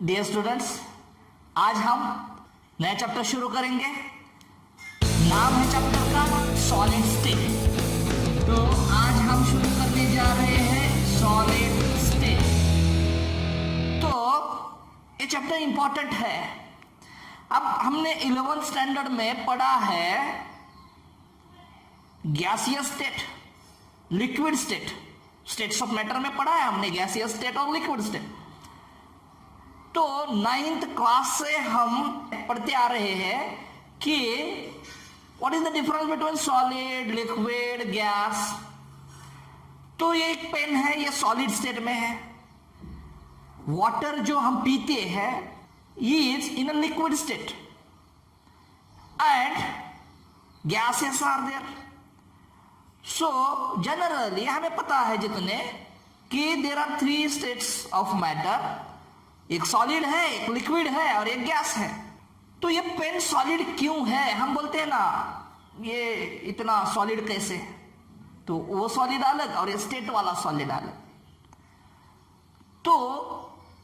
Dear students, आज हम नया चैप्टर शुरू करेंगे। नाम है चैप्टर का सॉलिड स्टेट। तो आज हम शुरू करने जा रहे हैं सॉलिड स्टेट। तो ये चैप्टर इंपॉर्टेंट है। अब हमने 11th स्टैंडर्ड में पढ़ा है gaseous state, liquid state, states of matter में पढ़ा है हमने गैसियस स्टेट और लिक्विड स्टेट। तो 9th क्लास से हम पढ़ते आ रहे हैं कि what is the difference between solid, liquid, gas. तो ये एक पेन है, ये सॉलिड स्टेट में है। वाटर जो हम पीते हैं is in a liquid state and gases are there. So generally हमें पता है जितने कि there are 3 states of matter, एक सॉलिड है, एक लिक्विड है और एक गैस है। तो ये पेन सॉलिड क्यों है? हम बोलते हैं ना ये इतना सॉलिड कैसे, तो वो सॉलिड अलग और ये स्टेट वाला सॉलिड अलग। तो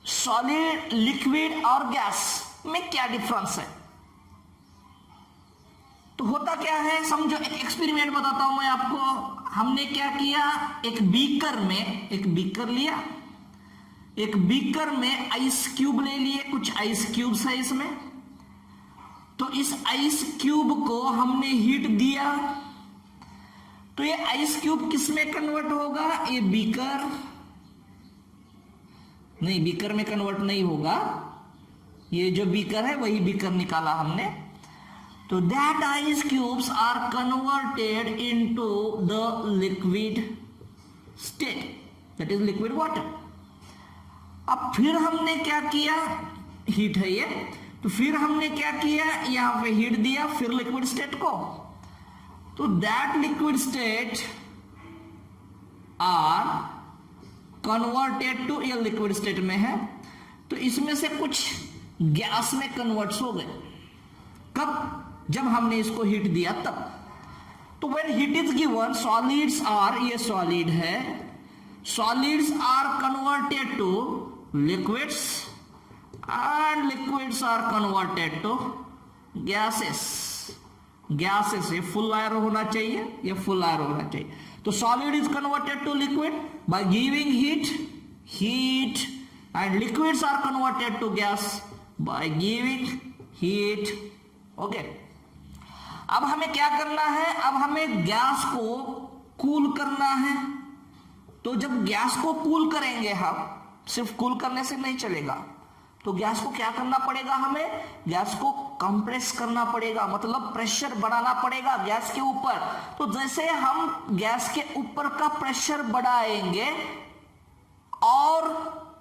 सॉलिड, लिक्विड और गैस में क्या डिफरेंस है? तो होता क्या है, समझो एक एक्सपेरिमेंट बताता हूं मैं आपको। हमने क्या किया, एक बीकर लिया, एक बीकर में आइस क्यूब ले लिए, कुछ आइस क्यूब्स है इसमें। तो इस आइस क्यूब को हमने हीट दिया, तो ये आइस क्यूब किस में कन्वर्ट होगा? ये बीकर नहीं, बीकर में कन्वर्ट नहीं होगा। ये जो बीकर है वही बीकर निकाला हमने। तो that ice cubes are converted into the liquid state, that is liquid water. अब फिर हमने क्या किया, हीट है ये, तो फिर हमने क्या किया, यहां पे हीट दिया, फिर लिक्विड स्टेट को। तो that liquid state are converted to, ये लिक्विड स्टेट में है, तो इसमें से कुछ गैस में कन्वर्ट्स हो गए। कब? जब हमने इसको हीट दिया तब। तो when heat is given, solids are, ये सॉलिड है, solids are converted to liquids and liquids are converted to gases। ये फुल आयर होना चाहिए, ये फुल आयर होना चाहिए। तो solid is converted to liquid by giving heat and liquids are converted to gas by giving heat। Okay, अब हमें क्या करना है? अब हमें गैस को कूल करना है। तो जब गैस को कूल करेंगे, हम सिर्फ कूल करने से नहीं चलेगा, तो गैस को क्या करना पड़ेगा? हमें गैस को कंप्रेस करना पड़ेगा, मतलब प्रेशर बढ़ाना पड़ेगा गैस के ऊपर। तो जैसे हम गैस के ऊपर का प्रेशर बढ़ाएंगे और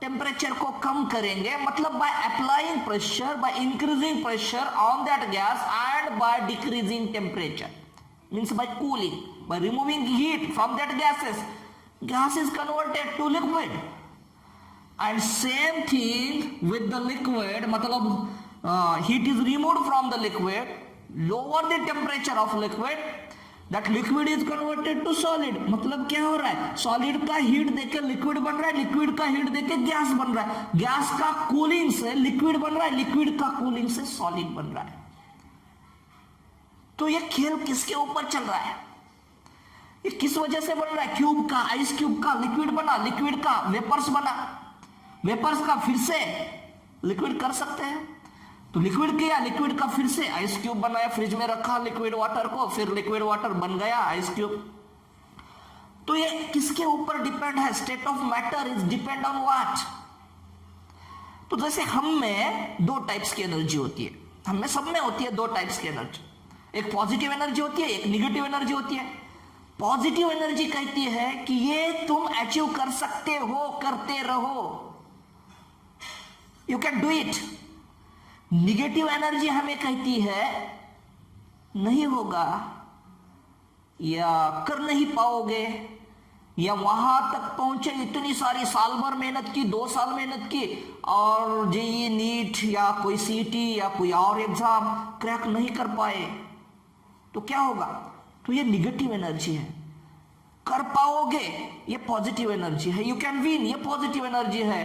टेम्परेचर को कम करेंगे, मतलब by applying pressure, by increasing pressure on that gas and by decreasing temperature, means by cooling, by removing heat from that gases, gas is converted to liquid। and same thing with the liquid, मतलब heat is removed from the liquid, lower the temperature of liquid, that liquid is converted to solid। मतलब क्या हो रहा है, solid का heat देके liquid बन रहा है, लिक्विड का हीट देके गैस बन रहा है, गैस का कूलिंग से लिक्विड बन रहा है, लिक्विड का कूलिंग से सॉलिड बन रहा है। तो ये खेल किसके ऊपर चल रहा है? ये किस वजह से बन रहा है? क्यूब का, आइस क्यूब का लिक्विड बना, लिक्विड का वेपर्स बना, वेपर्स का फिर से लिक्विड कर सकते हैं। तो लिक्विड किया, लिक्विड का फिर से आइस क्यूब बनाया, फ्रिज में रखा लिक्विड वाटर को, फिर लिक्विड वाटर बन गया आइस क्यूब। तो ये किसके ऊपर डिपेंड है? State of matter is depend on what? तो जैसे हम में 2 टाइप्स की एनर्जी होती है, हम में सब में होती है 2 टाइप्स की एनर्जी, एक पॉजिटिव एनर्जी होती है, एक निगेटिव एनर्जी होती है। पॉजिटिव एनर्जी कहती है कि ये तुम अचीव कर सकते हो, करते रहो, you can do it. Negative energy हमें कहती है नहीं होगा, या कर नहीं पाओगे, या वहां तक पहुंचे, इतनी सारी साल भर मेहनत की, 2 साल मेहनत की और जेईई, नीट या कोई सीटी या कोई और एग्जाम क्रैक नहीं कर पाए, तो क्या होगा? तो ये निगेटिव एनर्जी है। कर पाओगे, ये पॉजिटिव एनर्जी है। यू कैन विन, ये पॉजिटिव एनर्जी है।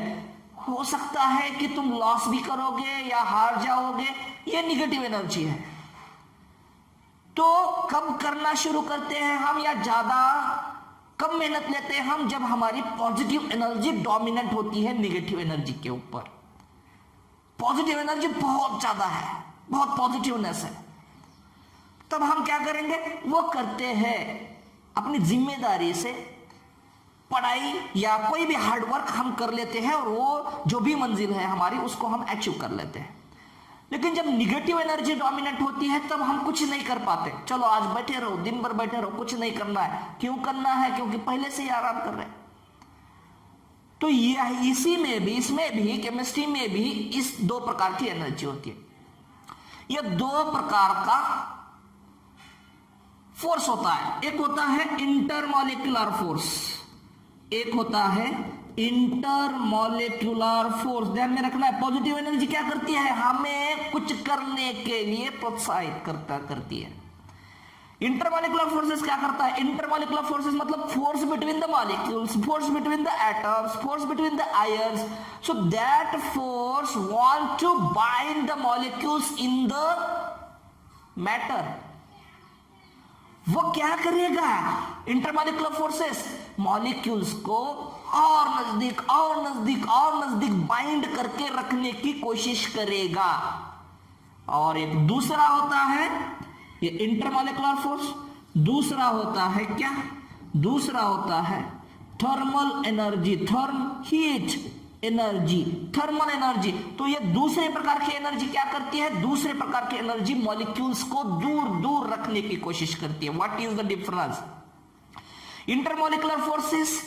हो सकता है कि तुम लॉस भी करोगे या हार जाओगे, ये निगेटिव एनर्जी है। तो कब करना शुरू करते हैं हम, या ज्यादा कम मेहनत लेते हैं हम, जब हमारी पॉजिटिव एनर्जी डोमिनेंट होती है निगेटिव एनर्जी के ऊपर। पॉजिटिव एनर्जी बहुत ज्यादा है, बहुत पॉजिटिवनेस है, तब हम क्या करेंगे, वो करते हैं अपनी जिम्मेदारी से, पढ़ाई या कोई भी हार्डवर्क हम कर लेते हैं और वो जो भी मंजिल है हमारी उसको हम अचीव कर लेते हैं। लेकिन जब निगेटिव एनर्जी डोमिनेंट होती है तब हम कुछ नहीं कर पाते। चलो आज बैठे रहो, दिन भर बैठे रहो, कुछ नहीं करना है। क्यों करना है? क्योंकि पहले से ही आराम कर रहे हैं। तो यह इसी में भी, इसमें भी, केमिस्ट्री में भी इस दो प्रकार की एनर्जी होती है। यह दो प्रकार का फोर्स होता है। एक होता है इंटरमॉलिक्यूलर फोर्स, एक होता है इंटरमॉलिक्यूलर फोर्स। ध्यान में रखना है, पॉजिटिव एनर्जी क्या करती है, हमें कुछ करने के लिए प्रोत्साहित करती है। इंटरमॉलिक्यूलर फोर्सेस क्या करता है, इंटरमॉलिक्यूलर फोर्सेस मतलब force between the molecules, force between the atoms, force between the ions. So that force want to bind the molecules in the matter. वो क्या करेगा, इंटरमॉलिक्यूलर फोर्सेस मॉलिक्यूल्स को और नजदीक और नजदीक और नजदीक बाइंड करके रखने की कोशिश करेगा। और एक दूसरा होता है ये इंटरमॉलिक्यूलर फोर्स, दूसरा होता है क्या, दूसरा होता है thermal energy, heat energy, thermal energy. तो ये दूसरे प्रकार की एनर्जी क्या करती है, दूसरे प्रकार की एनर्जी मॉलिक्यूल्स को दूर दूर रखने की कोशिश करती है। What is the difference, intermolecular forces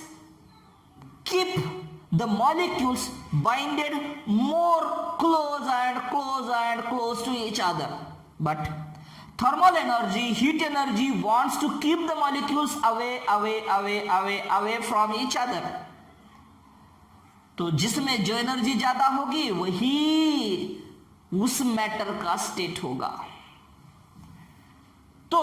keep the molecules binded more close and close and close to each other, but thermal energy, heat energy wants to keep the molecules away from each other. तो जिसमें जो energy ज्यादा होगी वही उस matter का state होगा। तो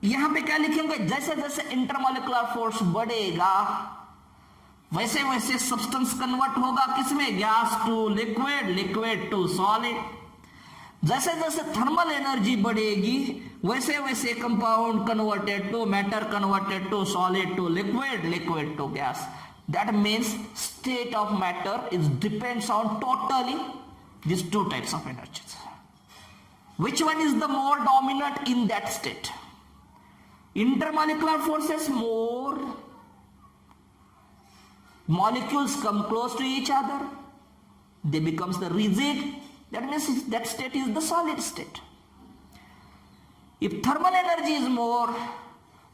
यहां पे क्या लिखेंगे, जैसे जैसे इंटरमॉलिक्यूलर फोर्स बढ़ेगा वैसे वैसे सब्सटेंस कन्वर्ट होगा किसमें, gas to liquid, liquid to solid. जैसे जैसे थर्मल एनर्जी बढ़ेगी वैसे वैसे compound converted to matter, converted to solid to liquid, liquid to gas. That means state of matter is depends on totally this two types of energies. Which one is the more dominant in that state? Intermolecular forces, more molecules come close to each other, they becomes the rigid, that means that state is the solid state. If thermal energy is more,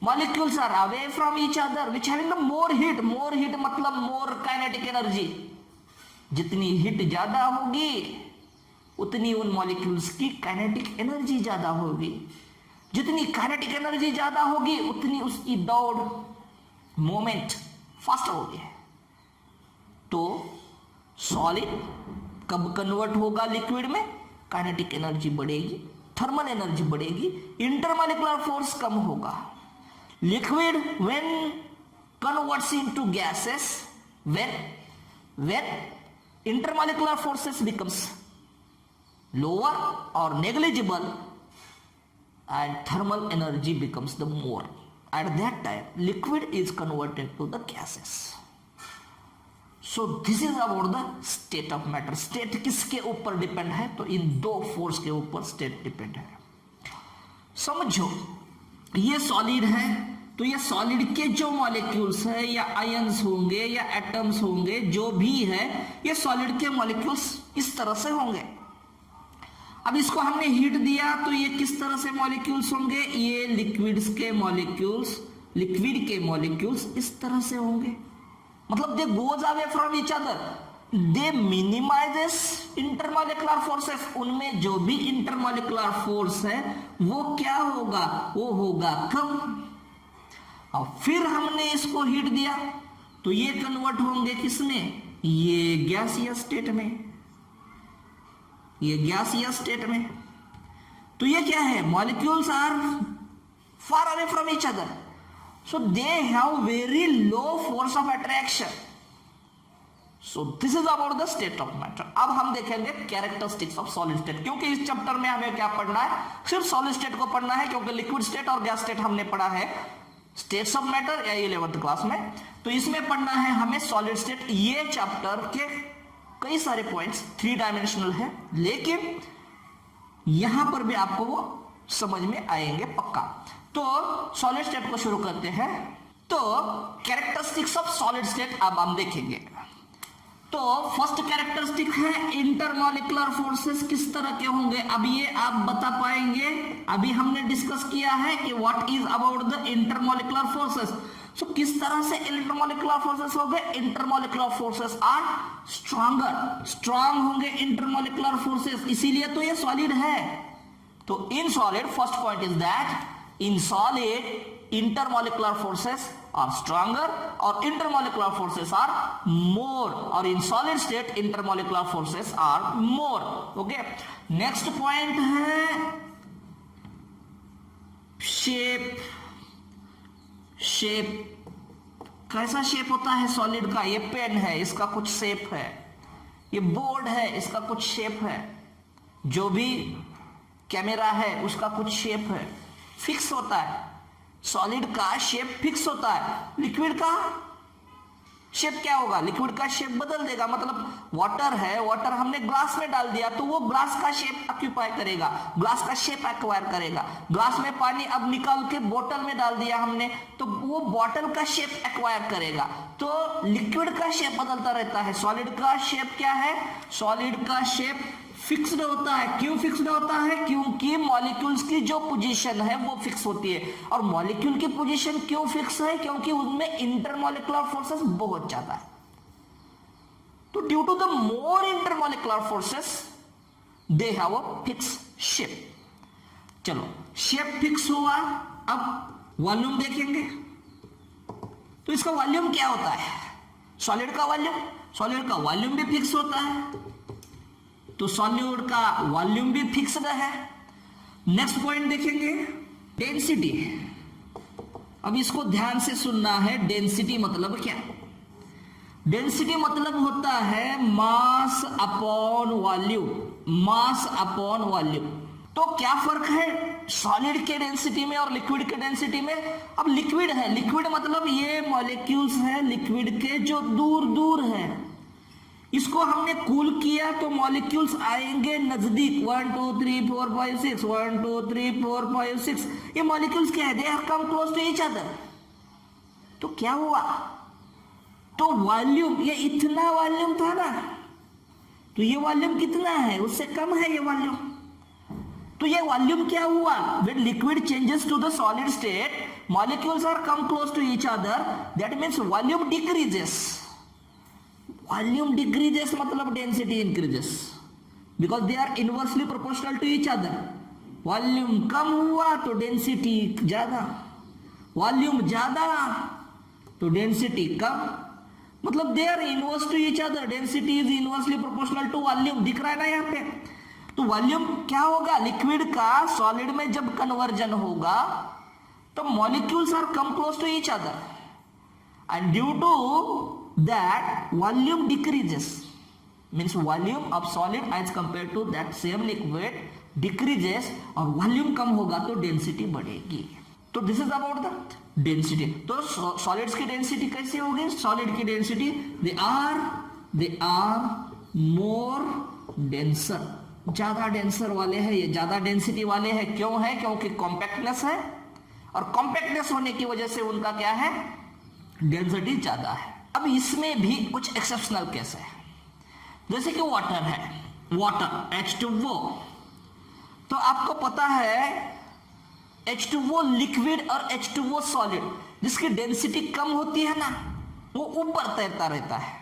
molecules are away from each other, which having the more heat मतलब more kinetic energy. जितनी heat ज्यादा होगी उतनी उन molecules की kinetic energy ज्यादा होगी, जितनी काइनेटिक एनर्जी ज्यादा होगी उतनी उसकी दौड़, मोमेंट फास्ट होगी। तो सॉलिड कब कन्वर्ट होगा लिक्विड में, काइनेटिक एनर्जी बढ़ेगी, थर्मल एनर्जी बढ़ेगी, इंटरमॉलिक्यूलर फोर्स कम होगा। Liquid when converts into gases, when intermolecular forces becomes lower or negligible and thermal energy becomes the more, at that time liquid is converted to the gases. So this is about the state of matter. state किसके ऊपर depend है, तो इन दो force के ऊपर state depend है। समझो ये सॉलिड है, तो ये सॉलिड के जो मॉलिक्यूल्स है या आयंस होंगे या एटम्स होंगे, जो भी है ये सॉलिड के मॉलिक्यूल्स इस तरह से होंगे। अब इसको हमने हीट दिया तो ये किस तरह से मॉलिक्यूल्स होंगे, ये लिक्विड्स के मॉलिक्यूल्स, लिक्विड के मॉलिक्यूल्स इस तरह से होंगे। मतलब they goes away from each other, they minimises intermolecular forces. उनमें जो भी इंटरमॉलिक्यूलर फोर्स है वो क्या होगा, वो होगा कम। और फिर हमने इसको हीट दिया तो ये कन्वर्ट होंगे किसमें, ये गैसियस स्टेट में, ये गैसियस स्टेट में। तो ये क्या है, molecules are far away from each other, So they have very low force of attraction. So this is about the state of matter. अब हम देखेंगे characteristics of solid state, क्योंकि इस चैप्टर में हमें क्या पढ़ना है, सिर्फ solid state को पढ़ना है, क्योंकि liquid state और gas state हमने पढ़ा है states of matter या 11th क्लास में, तो इसमें पढ़ना है हमें solid state। ये चैप्टर के कई सारे पॉइंट्स 3 डायमेंशनल है, लेकिन यहां पर भी आपको वो समझ में आएंगे पक्का। तो सॉलिड स्टेट को शुरू करते हैं। तो कैरेक्टरिस्टिक्स ऑफ सॉलिड स्टेट अब हम देखेंगे। तो फर्स्ट कैरेक्टरिस्टिक है इंटरमॉलिक्यूलर फोर्सेस किस तरह के होंगे, अब ये आप बता पाएंगे। अभी हमने डिस्कस किया है कि what is about the intermolecular forces. So किस तरह से इंटरमॉलिक्यूलर फोर्सेस होंगे, intermolecular forces are stronger, strong होंगे इंटरमॉलिक्यूलर फोर्सेस, इसीलिए तो ये सॉलिड है। तो in solid first point is that in solid intermolecular forces are stronger और इंटरमॉलिक्यूलर फोर्सेस आर मोर, और in solid state intermolecular forces are more. Okay, next point है shape. Shape कैसा shape होता है सॉलिड का, ये पेन है इसका कुछ शेप है, ये बोर्ड है इसका कुछ शेप है, जो भी कैमरा है उसका कुछ शेप है, फिक्स होता है। सॉलिड का शेप फिक्स होता है, लिक्विड का शेप क्या होगा, लिक्विड का शेप बदल देगा। मतलब वाटर है, वाटर हमने ग्लास में डाल दिया तो वो ग्लास का शेप ऑक्यूपाई करेगा, ग्लास का शेप एक्वायर करेगा। ग्लास में पानी अब निकाल के बोतल में डाल दिया हमने तो वो बोतल का शेप एक्वायर करेगा। तो लिक्विड का शेप बदलता रहता है। सॉलिड का शेप क्या है, सॉलिड का शेप फिक्स्ड होता है। क्यों फिक्स्ड होता है, क्योंकि मॉलिक्यूल्स की जो पोजीशन है वो फिक्स होती है। और मॉलिक्यूल की पोजीशन क्यों फिक्स है, क्योंकि उनमें इंटरमॉलिक्यूलर फोर्सेस बहुत ज्यादा है। तो due to the more intermolecular forces they have a fix shape. चलो शेप फिक्स हुआ, अब वॉल्यूम देखेंगे। तो इसका वॉल्यूम क्या होता है, सॉलिड का वॉल्यूम, सॉलिड का वॉल्यूम भी फिक्स होता है, तो सॉलिड का वॉल्यूम भी फिक्स्ड है। नेक्स्ट पॉइंट देखेंगे डेंसिटी। अब इसको ध्यान से सुनना है, डेंसिटी मतलब क्या, डेंसिटी मतलब होता है mass upon volume, mass upon volume. तो क्या फर्क है सॉलिड के डेंसिटी में और लिक्विड के डेंसिटी में। अब लिक्विड है, लिक्विड मतलब ये मॉलिक्यूल्स है लिक्विड के जो दूर दूर है, इसको हमने कूल किया तो मॉलिक्यूल्स आएंगे नजदीक, 1 2 3 4 5 6, 1 2 3 4 5 6, ये मॉलिक्यूल्स क्या है, they are come close to each other. तो क्या हुआ, तो वॉल्यूम, ये इतना वॉल्यूम था ना, तो ये वॉल्यूम कितना है, उससे कम है ये वॉल्यूम। तो ये वॉल्यूम क्या हुआ, when liquid changes to the solid state molecules are come close to each other, that means volume decreases. Volume decreases मतलब density increases, because they are inversely proportional to each other. Volume कम हुआ तो density ज्यादा, volume ज्यादा तो density कम, मतलब they are inverse to each other, density is inversely proportional to volume. दिख रहा है ना यहाँ पे। तो वॉल्यूम क्या होगा, लिक्विड का सॉलिड में जब कन्वर्जन होगा तो molecules are come close to each other, and due to that volume decreases, means volume of solid as compared to that same liquid decreases, और volume कम होगा तो density बढ़ेगी। तो this is about the density। तो solids की density कैसे होगी, solid की density they are more denser, ज्यादा denser वाले हैं, ये ज्यादा density वाले हैं। क्यों है, क्योंकि compactness है, और compactness होने की वजह से उनका क्या है, density ज्यादा है। अब इसमें भी कुछ एक्सेप्शनल केस है, जैसे कि वाटर है, वाटर H2O। तो आपको पता है H2O लिक्विड और H2O सॉलिड, जिसकी डेंसिटी कम होती है ना वो ऊपर तैरता रहता है,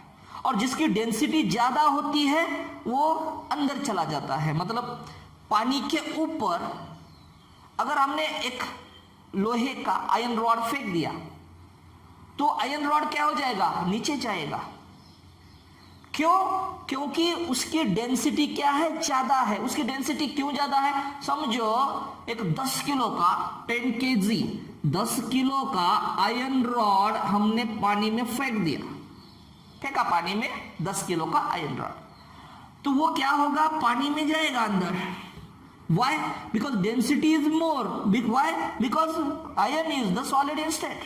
और जिसकी डेंसिटी ज्यादा होती है वो अंदर चला जाता है। मतलब पानी के ऊपर अगर हमने एक लोहे का आयरन रॉड फेंक दिया तो आयरन रॉड क्या हो जाएगा, नीचे जाएगा। क्यों, क्योंकि उसकी डेंसिटी क्या है, ज्यादा है। उसकी डेंसिटी क्यों ज्यादा है, समझो एक 10 किलो का 10 kg 10 किलो का आयरन रॉड हमने पानी में फेंक दिया, फेंका पानी में 10 किलो का आयरन रॉड, तो वो क्या होगा, पानी में जाएगा अंदर। Why? Because density is more. Why? Because iron is the solid in state.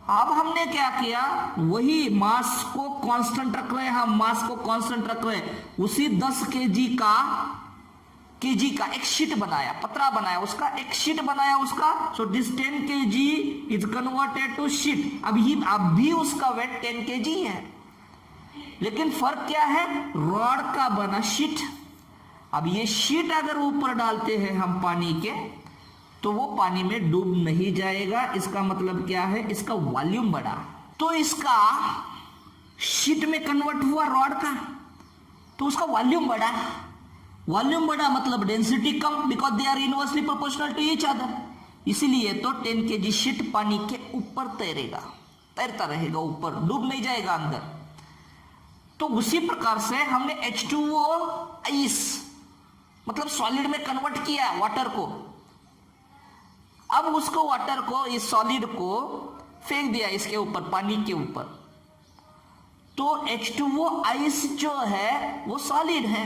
अब हमने क्या किया, वही मास को कांस्टेंट रख रहे हैं, हम मास को कांस्टेंट रख रहे हैं, उसी 10 केजी का एक शीट बनाया, पतरा बनाया, उसका एक शीट बनाया उसका। So this 10 KG is converted to sheet. अब भी उसका वेट 10 केजी है, लेकिन फर्क क्या है, रॉड का बना शीट। अब ये शीट अगर ऊपर डालते हैं हम पानी के, तो वो पानी में डूब नहीं जाएगा। इसका मतलब क्या है, इसका वॉल्यूम बढ़ा, तो इसका शीट में कन्वर्ट हुआ रॉड का, तो उसका वॉल्यूम बढ़ा। वॉल्यूम बढ़ा मतलब डेंसिटी कम, because they are inversely proportional to each other. इसीलिए तो 10 केजी शीट पानी के ऊपर तैरेगा, तैरता रहेगा ऊपर, डूब नहीं जाएगा अंदर। तो उसी प्रकार से हमने H2O आइस मतलब सॉलिड में कन्वर्ट किया वाटर को। अब उसको वाटर को, इस सॉलिड को फेंक दिया इसके ऊपर, पानी के ऊपर, तो H2O आइस जो है वो सॉलिड है,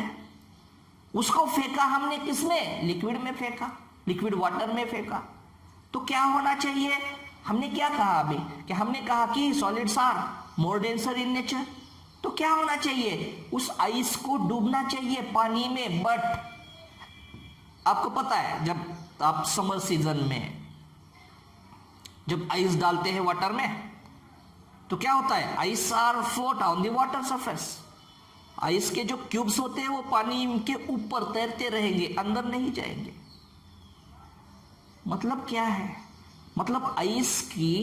उसको फेंका हमने किसमें, लिक्विड में फेंका, लिक्विड वाटर में फेंका। तो क्या होना चाहिए, हमने क्या कहा अभी, कि हमने कहा कि solids are more denser in nature. तो क्या होना चाहिए, उस आइस को डूबना चाहिए पानी में। बट आपको पता है, जब आप समर सीजन में जब आइस डालते हैं वाटर में, तो क्या होता है, ice are float on the water surface. Ice के जो क्यूब्स होते हैं वो पानी के ऊपर तैरते रहेंगे, अंदर नहीं जाएंगे। मतलब क्या है, मतलब आइस की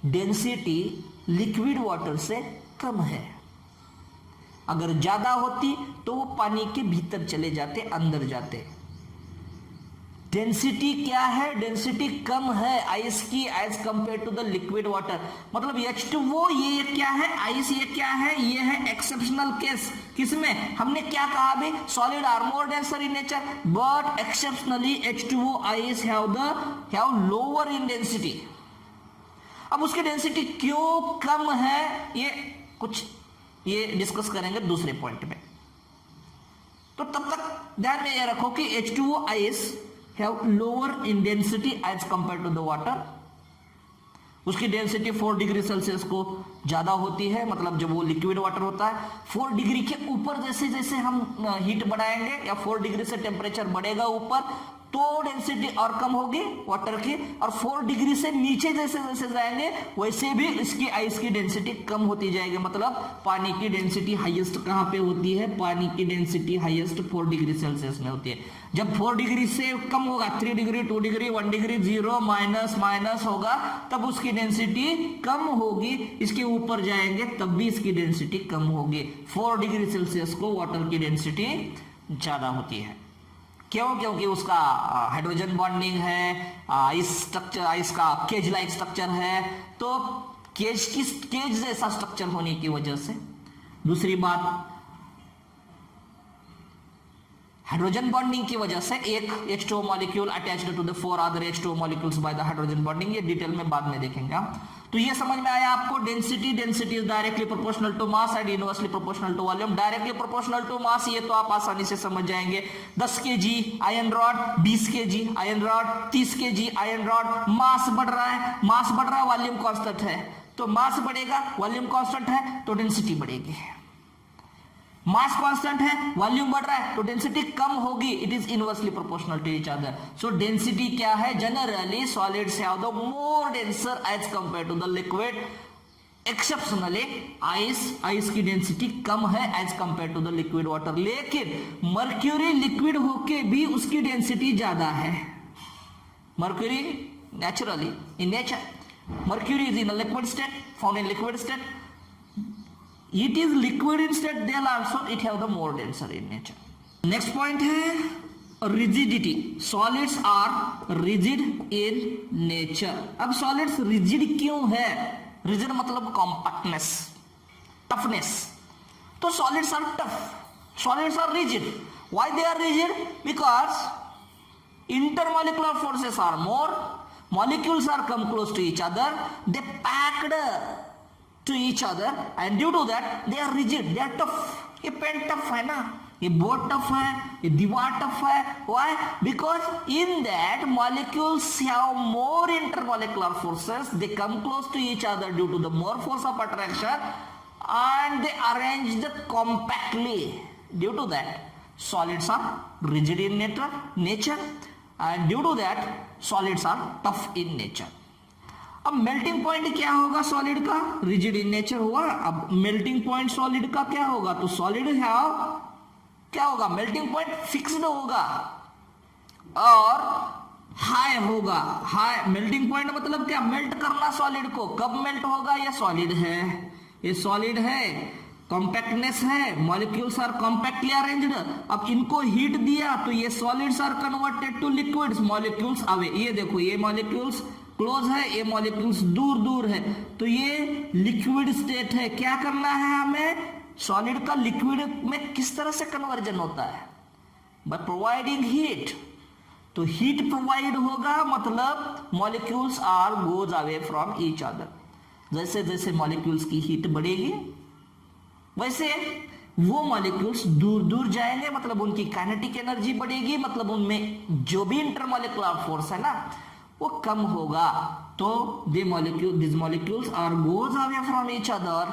डेंसिटी लिक्विड वाटर से कम है। अगर ज्यादा होती तो वो पानी के भीतर चले जाते, अंदर जाते। डेंसिटी क्या है, डेंसिटी कम है आइस की as compare to the liquid water. मतलब H2O ये क्या है, आइस ये क्या है, ये है एक्सेप्शनल केस। किसमें, हमने क्या कहा अभी, solid are more denser in nature, but exceptionally H2O ice have lower in density. अब उसकी डेंसिटी क्यों कम है, ये डिस्कस करेंगे दूसरे पॉइंट में। तो तब तक ध्यान में ये रखो कि H2O ice have lower in density as compared to the water। उसकी डेंसिटी 4 डिग्री सेल्सियस को ज्यादा होती है, मतलब जब वो लिक्विड वाटर होता है 4 डिग्री के ऊपर जैसे जैसे हम हीट बढ़ाएंगे या 4 डिग्री से टेम्परेचर बढ़ेगा ऊपर, तो डेंसिटी और कम होगी वाटर की, और 4 डिग्री से नीचे जैसे जैसे जाएंगे वैसे भी इसकी आइस की डेंसिटी कम होती जाएगी। मतलब पानी की डेंसिटी हाईएस्ट कहां पे होती है, पानी की डेंसिटी हाईएस्ट 4 डिग्री सेल्सियस में होती है। जब 4 डिग्री से कम होगा, 3 डिग्री 2 डिग्री 1 डिग्री 0 माइनस होगा, तब उसकी डेंसिटी कम होगी। इसके ऊपर जाएंगे तब भी इसकी डेंसिटी कम होगी। 4 डिग्री सेल्सियस को वाटर की डेंसिटी ज्यादा होती है। क्यों, क्योंकि उसका हाइड्रोजन बॉन्डिंग है, आइस का केज लाइक स्ट्रक्चर है, तो केज जैसा स्ट्रक्चर होने की वजह से। दूसरी बात, हाइड्रोजन बॉन्डिंग की वजह से एक H2O molecule attached to the 4 other H2O molecules by the hydrogen bonding. ये डिटेल में बाद में देखेंगे हम। तो ये समझ में आया आपको, density is directly proportional to mass and inversely proportional to volume. Directly proportional to mass ये तो आप आसानी से समझ जाएंगे। 10 KG iron rod, 20 KG iron rod, 30 KG iron rod, mass बढ़ रहा है, वॉल्यूम कांस्टेंट है, तो मास बढ़ेगा, वॉल्यूम कांस्टेंट है तो डेंसिटी बढ़ेगी। मास कांस्टेंट है, वॉल्यूम बढ़ रहा है तो डेंसिटी कम होगी। It is inversely proportional to each other. So density क्या है, generally solids have the more denser as compare to the liquid. Exceptionally ice की डेंसिटी कम है as compare to the liquid water. लेकिन मर्क्यूरी लिक्विड होके भी उसकी density ज्यादा है। Mercury naturally in nature mercury is in a liquid state, found in liquid state. It is liquid in state, then also it have the more denser in nature. Next point है rigidity. Solids are rigid in nature. अब solids rigid क्यों है? Rigid मतलब compactness, toughness. तो solids are tough. Solids are rigid. Why they are rigid? Because intermolecular forces are more, molecules are come close to each other, they packed to each other, and due to that they are rigid, they are tough. ये pen tough है ना, ये board tough है, ये दीवार tough है. Why? Because in that molecules have more intermolecular forces, they come close to each other due to the more force of attraction, and they arranged compactly. Due to that solids are rigid in nature, and due to that solids are tough in nature. अब melting point क्या होगा solid का? Rigid in nature हुआ. अब melting point solid का क्या होगा? तो सॉलिड है क्या होगा? मेल्टिंग पॉइंट फिक्स्ड होगा और हाई होगा. हाई मेल्टिंग पॉइंट मतलब क्या? मेल्ट करना सॉलिड को. कब मेल्ट होगा? ये सॉलिड है, ये सॉलिड है, कॉम्पैक्टनेस है, मॉलिक्यूल्स आर कॉम्पैक्टली अरेंज्ड. अब इनको हीट दिया तो ये solids are converted to liquids. Molecules away, ये देखो ये मॉलिक्यूल्स क्लोज है, ये मॉलिक्यूल्स दूर दूर है, तो ये लिक्विड स्टेट है. क्या करना है हमें? सॉलिड का लिक्विड में किस तरह से कन्वर्जन होता है? By providing heat. तो हीट प्रोवाइड होगा मतलब molecules are goes away from each other. जैसे जैसे मॉलिक्यूल्स की हीट बढ़ेगी वैसे वो मॉलिक्यूल्स दूर दूर जाएंगे, मतलब उनकी काइनेटिक एनर्जी बढ़ेगी, मतलब उनमें जो भी इंटरमॉलिक्यूलर फोर्स है ना वो कम होगा. तो this molecules are goes away from each other.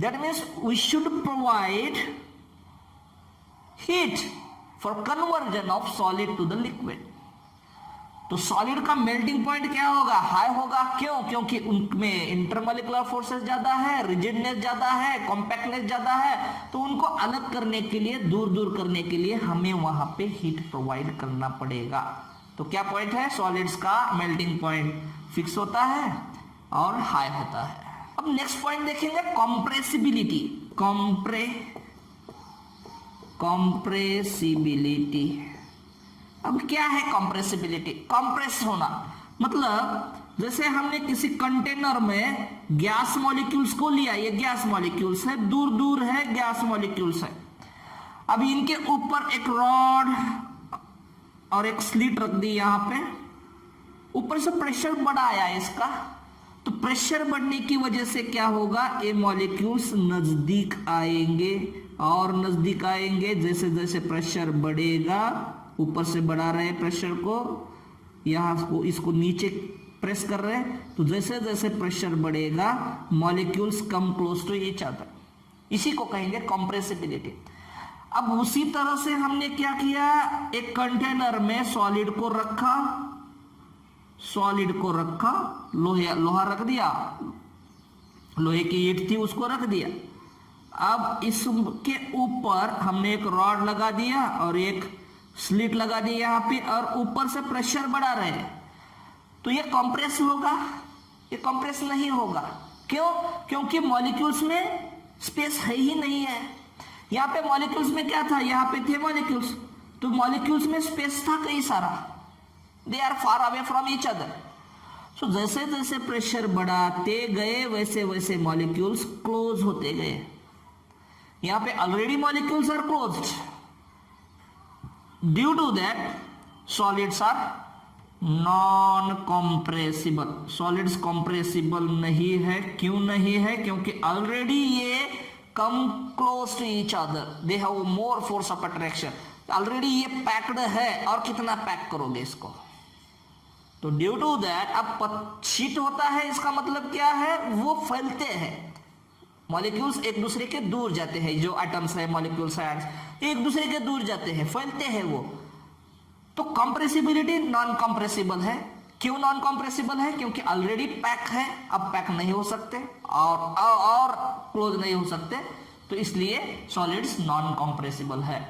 That means we should provide heat for conversion of solid to the liquid. तो सॉलिड का मेल्टिंग पॉइंट क्या होगा? हाई होगा. क्यों? क्योंकि उनमें इंटरमॉलिक्यूलर फोर्सेस ज्यादा है, रिजिडनेस ज्यादा है, कॉम्पैक्टनेस ज्यादा है. तो उनको अलग करने के लिए, दूर दूर करने के लिए हमें वहां पे हीट प्रोवाइड करना पड़ेगा. तो क्या पॉइंट है? सॉलिड्स का मेल्टिंग पॉइंट फिक्स होता है और हाई होता है. अब नेक्स्ट पॉइंट देखेंगे कंप्रेसिबिलिटी. कंप्रेसिबिलिटी. अब क्या है कंप्रेसिबिलिटी? कंप्रेस होना मतलब जैसे हमने किसी कंटेनर में गैस मॉलिक्यूल्स को लिया, ये गैस मॉलिक्यूल्स है, दूर दूर है गैस मॉलिक्यूल्स है. अब इनके ऊपर एक रॉड और एक स्लिट रख दी. यहां पे ऊपर से प्रेशर बढ़ाया इसका, तो प्रेशर बढ़ने की वजह से क्या होगा? ये मॉलिक्यूल्स नजदीक आएंगे और नजदीक आएंगे. जैसे जैसे प्रेशर बढ़ेगा, ऊपर से बढ़ा रहे प्रेशर को, यहां इसको नीचे प्रेस कर रहे हैं, तो जैसे जैसे प्रेशर बढ़ेगा molecules come close to each other. इसी को कहेंगे कंप्रेसिबिलिटी. अब उसी तरह से हमने क्या किया? एक कंटेनर में सॉलिड को रखा, लोहा रख दिया, लोहे की ईंट थी उसको रख दिया. अब इसके ऊपर हमने एक रॉड लगा दिया और एक स्लिट लगा दी यहां पे, और ऊपर से प्रेशर बढ़ा रहे हैं. तो ये कंप्रेस होगा? ये कंप्रेस नहीं होगा. क्यों? क्योंकि मॉलिक्यूल्स में स्पेस है ही नहीं है. यहां पे मॉलिक्यूल्स में क्या था? यहां पे थे मॉलिक्यूल्स, तो मॉलिक्यूल्स में स्पेस था कई सारा. They are far away from each other. So जैसे जैसे प्रेशर बढ़ाते गए वैसे वैसे मॉलिक्यूल्स क्लोज होते गए. यहां पे already molecules are closed. Due to that solids are non compressible. Solids compressible नहीं है. क्यों नहीं है? क्योंकि ऑलरेडी ये come close to each other, they have more force of attraction. Already ये पैक्ड है, और कितना पैक करोगे इसको? तो ड्यू टू दैट अब शीट होता है. इसका मतलब क्या है? वो फैलते हैं. मॉलिक्यूल्स एक दूसरे के दूर जाते हैं, जो एटम्स है, मॉलिक्यूल्स आयंस एक दूसरे के दूर जाते हैं, फैलते हैं वो. तो कंप्रेसिबिलिटी नॉन कंप्रेसिबल है. क्यों नॉन कंप्रेसिबल है? क्योंकि ऑलरेडी पैक है, अब पैक नहीं हो सकते और क्लोज नहीं हो सकते. तो इसलिए सॉलिड्स नॉन कंप्रेसिबल है.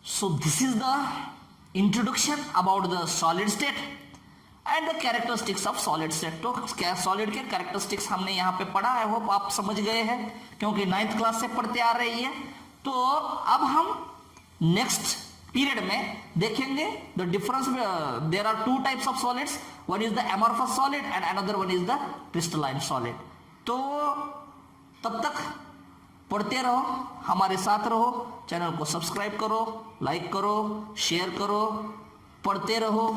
So this is the introduction about the solid state and the characteristics of solid state. तो सॉलिड के कैरेक्टरिस्टिक्स हमने यहाँ पे पढ़ा. आई होप आप समझ गए हैं, क्योंकि 9th क्लास से पढ़ते आ रही है. तो अब हम नेक्स्ट पीरियड में देखेंगे the difference. There are two types of solids. One is the amorphous solid and another one is the crystalline solid. तो तब तक पढ़ते रहो, हमारे साथ रहो, चैनल को सब्सक्राइब करो, लाइक करो, शेयर करो, पढ़ते रहो।